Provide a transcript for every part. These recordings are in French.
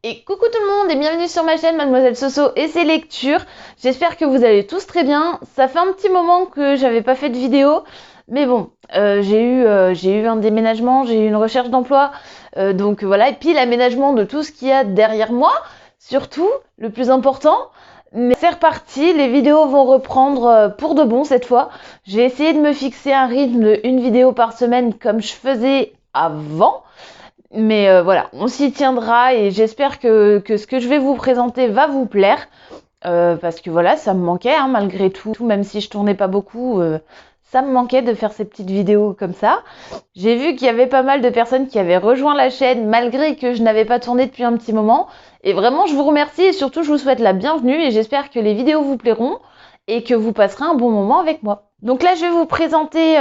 Et coucou tout le monde et bienvenue sur ma chaîne Mademoiselle Soso et ses lectures. J'espère que vous allez tous très bien. Ça fait un petit moment que j'avais pas fait de vidéo, mais bon, j'ai eu un déménagement, j'ai eu une recherche d'emploi, donc voilà. Et puis l'aménagement de tout ce qu'il y a derrière moi, surtout le plus important. Mais c'est reparti, les vidéos vont reprendre pour de bon cette fois. J'ai essayé de me fixer un rythme de une vidéo par semaine comme je faisais avant. Mais voilà, on s'y tiendra et j'espère que ce que je vais vous présenter va vous plaire. Parce que voilà, ça me manquait malgré tout, même si je tournais pas beaucoup, ça me manquait de faire ces petites vidéos comme ça. J'ai vu qu'il y avait pas mal de personnes qui avaient rejoint la chaîne malgré que je n'avais pas tourné depuis un petit moment. Et vraiment, je vous remercie et surtout, je vous souhaite la bienvenue et j'espère que les vidéos vous plairont et que vous passerez un bon moment avec moi. Donc là, je vais vous présenter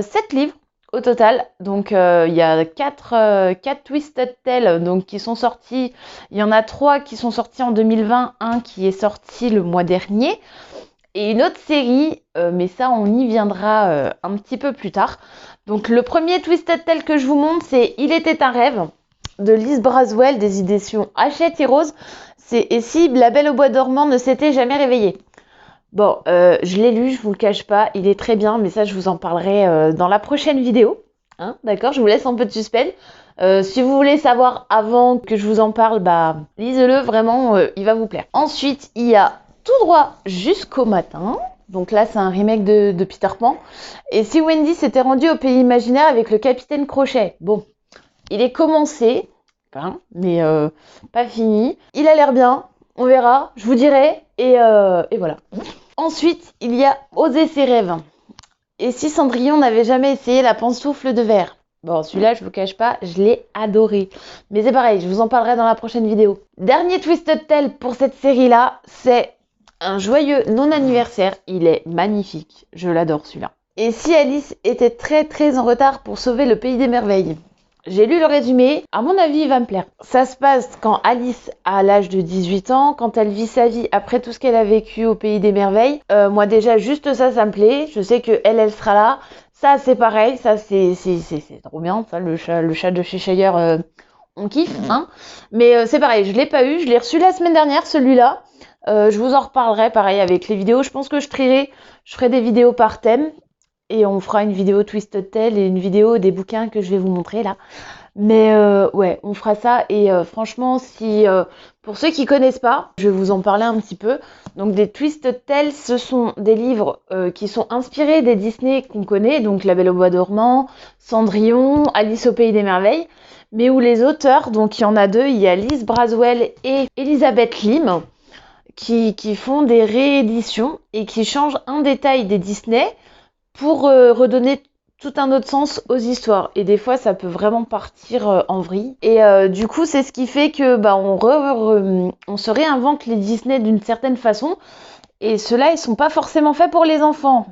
7 livres au total. Donc il y a 4 Twisted Tales donc, qui sont sortis. Il y en a 3 qui sont sortis en 2020, un qui est sorti le mois dernier. Et une autre série, mais ça on y viendra un petit peu plus tard. Donc le premier Twisted Tale que je vous montre, c'est Il était un rêve de Liz Braswell des éditions Hachette et Rose. C'est Et si la Belle au bois dormant ne s'était jamais réveillée. Bon, je l'ai lu, je vous le cache pas, il est très bien, mais ça je vous en parlerai dans la prochaine vidéo. Hein, d'accord, je vous laisse un peu de suspense. Si vous voulez savoir avant que je vous en parle, bah lisez-le, vraiment, il va vous plaire. Ensuite, il y a Tout droit jusqu'au matin. Donc là, c'est un remake de Peter Pan. Et si Wendy s'était rendue au pays imaginaire avec le capitaine Crochet. Bon, il est commencé, mais pas fini. Il a l'air bien, on verra, je vous dirai. Et voilà. Ensuite, il y a Oser ses rêves. Et si Cendrillon n'avait jamais essayé la pantoufle de verre? Bon, celui-là, je vous cache pas, je l'ai adoré. Mais c'est pareil, je vous en parlerai dans la prochaine vidéo. Dernier Twisted Tale pour cette série-là, c'est un joyeux non-anniversaire. Il est magnifique, je l'adore celui-là. Et si Alice était très en retard pour sauver le pays des merveilles? J'ai lu le résumé, à mon avis il va me plaire. Ça se passe quand Alice a l'âge de 18 ans, quand elle vit sa vie après tout ce qu'elle a vécu au pays des merveilles. Moi déjà juste ça me plaît, je sais que elle sera là. Ça c'est pareil, ça c'est trop bien, ça le chat de Cheshire, on kiffe. Hein. Mais c'est pareil, je l'ai pas eu, je l'ai reçu la semaine dernière celui-là. Je vous en reparlerai pareil avec les vidéos, je pense que je ferai des vidéos par thème. Et on fera une vidéo Twisted Tale et une vidéo des bouquins que je vais vous montrer là. Mais ouais, on fera ça. Et franchement, si pour ceux qui connaissent pas, je vais vous en parler un petit peu. Donc des Twisted Tales, ce sont des livres qui sont inspirés des Disney qu'on connaît. Donc La Belle au bois dormant, Cendrillon, Alice au pays des merveilles. Mais où les auteurs, donc il y en a 2, il y a Liz Braswell et Elizabeth Lim, qui font des rééditions et qui changent un détail des Disney pour redonner tout un autre sens aux histoires. Et des fois, ça peut vraiment partir en vrille. Et du coup, c'est ce qui fait que on se réinvente les Disney d'une certaine façon. Et ceux-là, ils sont pas forcément faits pour les enfants.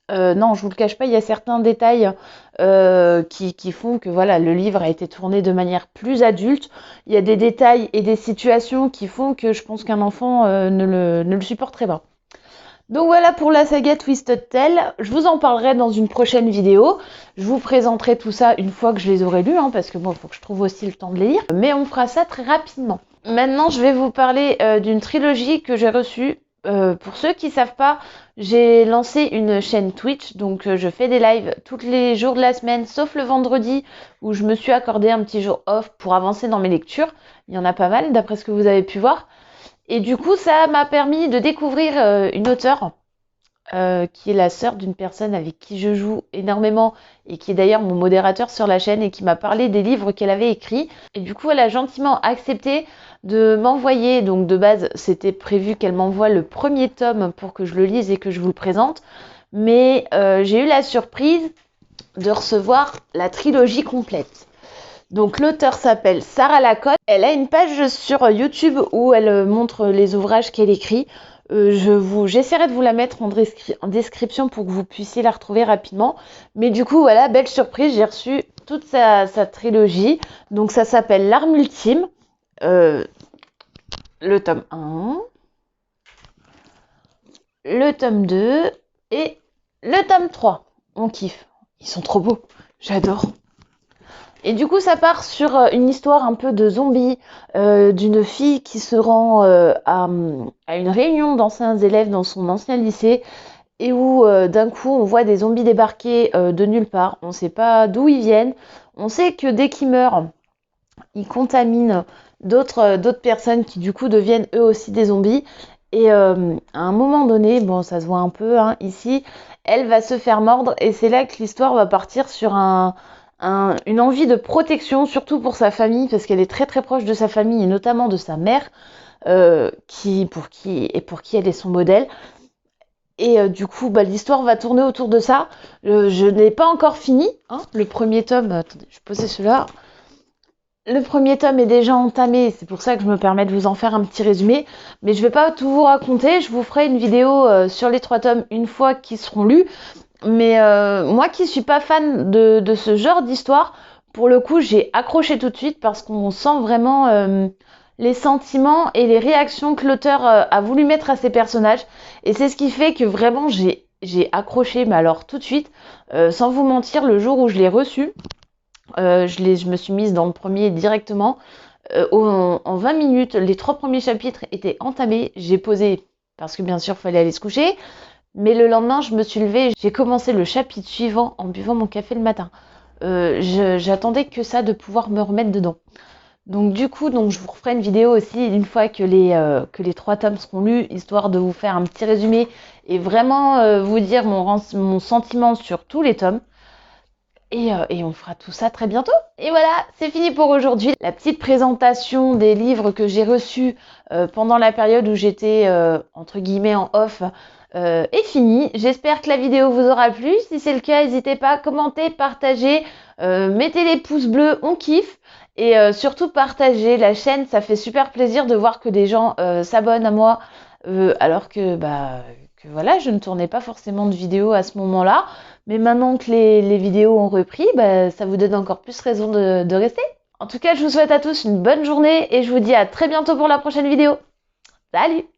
Non, je vous le cache pas, il y a certains détails qui font que voilà, le livre a été tourné de manière plus adulte. Il y a des détails et des situations qui font que je pense qu'un enfant ne le supporterait pas. Donc voilà pour la saga Twisted Tale, je vous en parlerai dans une prochaine vidéo, je vous présenterai tout ça une fois que je les aurai lus, parce que bon, il faut que je trouve aussi le temps de les lire, mais on fera ça très rapidement. Maintenant, je vais vous parler d'une trilogie que j'ai reçue. Pour ceux qui ne savent pas, j'ai lancé une chaîne Twitch, donc je fais des lives tous les jours de la semaine, sauf le vendredi, où je me suis accordé un petit jour off pour avancer dans mes lectures. Il y en a pas mal, d'après ce que vous avez pu voir. Et du coup, ça m'a permis de découvrir une auteure qui est la sœur d'une personne avec qui je joue énormément et qui est d'ailleurs mon modérateur sur la chaîne et qui m'a parlé des livres qu'elle avait écrits. Et du coup, elle a gentiment accepté de m'envoyer, donc de base, c'était prévu qu'elle m'envoie le premier tome pour que je le lise et que je vous le présente. Mais j'ai eu la surprise de recevoir la trilogie complète. Donc l'auteur s'appelle Sarah Lacoste. Elle a une page sur YouTube où elle montre les ouvrages qu'elle écrit. J'essaierai de vous la mettre en description pour que vous puissiez la retrouver rapidement. Mais du coup, voilà, belle surprise, j'ai reçu toute sa trilogie. Donc ça s'appelle L'arme ultime, le tome 1, le tome 2 et le tome 3. On kiffe, ils sont trop beaux, j'adore. Et du coup, ça part sur une histoire un peu de zombie, d'une fille qui se rend à une réunion d'anciens élèves dans son ancien lycée et où d'un coup on voit des zombies débarquer de nulle part. On ne sait pas d'où ils viennent. On sait que dès qu'ils meurent, ils contaminent d'autres personnes qui du coup deviennent eux aussi des zombies. Et à un moment donné, bon ça se voit un peu hein, ici, elle va se faire mordre et c'est là que l'histoire va partir sur une envie de protection, surtout pour sa famille, parce qu'elle est très très proche de sa famille et notamment de sa mère, pour qui elle est son modèle. Et du coup, bah, l'histoire va tourner autour de ça. Je n'ai pas encore fini, hein, le premier tome. Attendez, je vais poser celui-là. Le premier tome est déjà entamé, c'est pour ça que je me permets de vous en faire un petit résumé. Mais je ne vais pas tout vous raconter, je vous ferai une vidéo sur les 3 tomes une fois qu'ils seront lus. Mais moi qui suis pas fan de ce genre d'histoire, pour le coup j'ai accroché tout de suite parce qu'on sent vraiment les sentiments et les réactions que l'auteur a voulu mettre à ses personnages. Et c'est ce qui fait que vraiment j'ai accroché, mais alors tout de suite, sans vous mentir, le jour où je l'ai reçu, je me suis mise dans le premier directement. En 20 minutes, les 3 premiers chapitres étaient entamés. J'ai posé parce que bien sûr, il fallait aller se coucher. Mais le lendemain, je me suis levée, j'ai commencé le chapitre suivant en buvant mon café le matin. J'attendais que ça de pouvoir me remettre dedans. Donc du coup, je vous referai une vidéo aussi une fois que les 3 tomes seront lus, histoire de vous faire un petit résumé et vraiment vous dire mon sentiment sur tous les tomes. Et on fera tout ça très bientôt. Et voilà, c'est fini pour aujourd'hui. La petite présentation des livres que j'ai reçus pendant la période où j'étais entre guillemets en off est finie. J'espère que la vidéo vous aura plu. Si c'est le cas, n'hésitez pas à commenter, partager, mettez les pouces bleus, on kiffe. Et surtout partager la chaîne, ça fait super plaisir de voir que des gens s'abonnent à moi alors que voilà, je ne tournais pas forcément de vidéos à ce moment-là. Mais maintenant que les vidéos ont repris, ça vous donne encore plus raison de rester. En tout cas, je vous souhaite à tous une bonne journée et je vous dis à très bientôt pour la prochaine vidéo. Salut!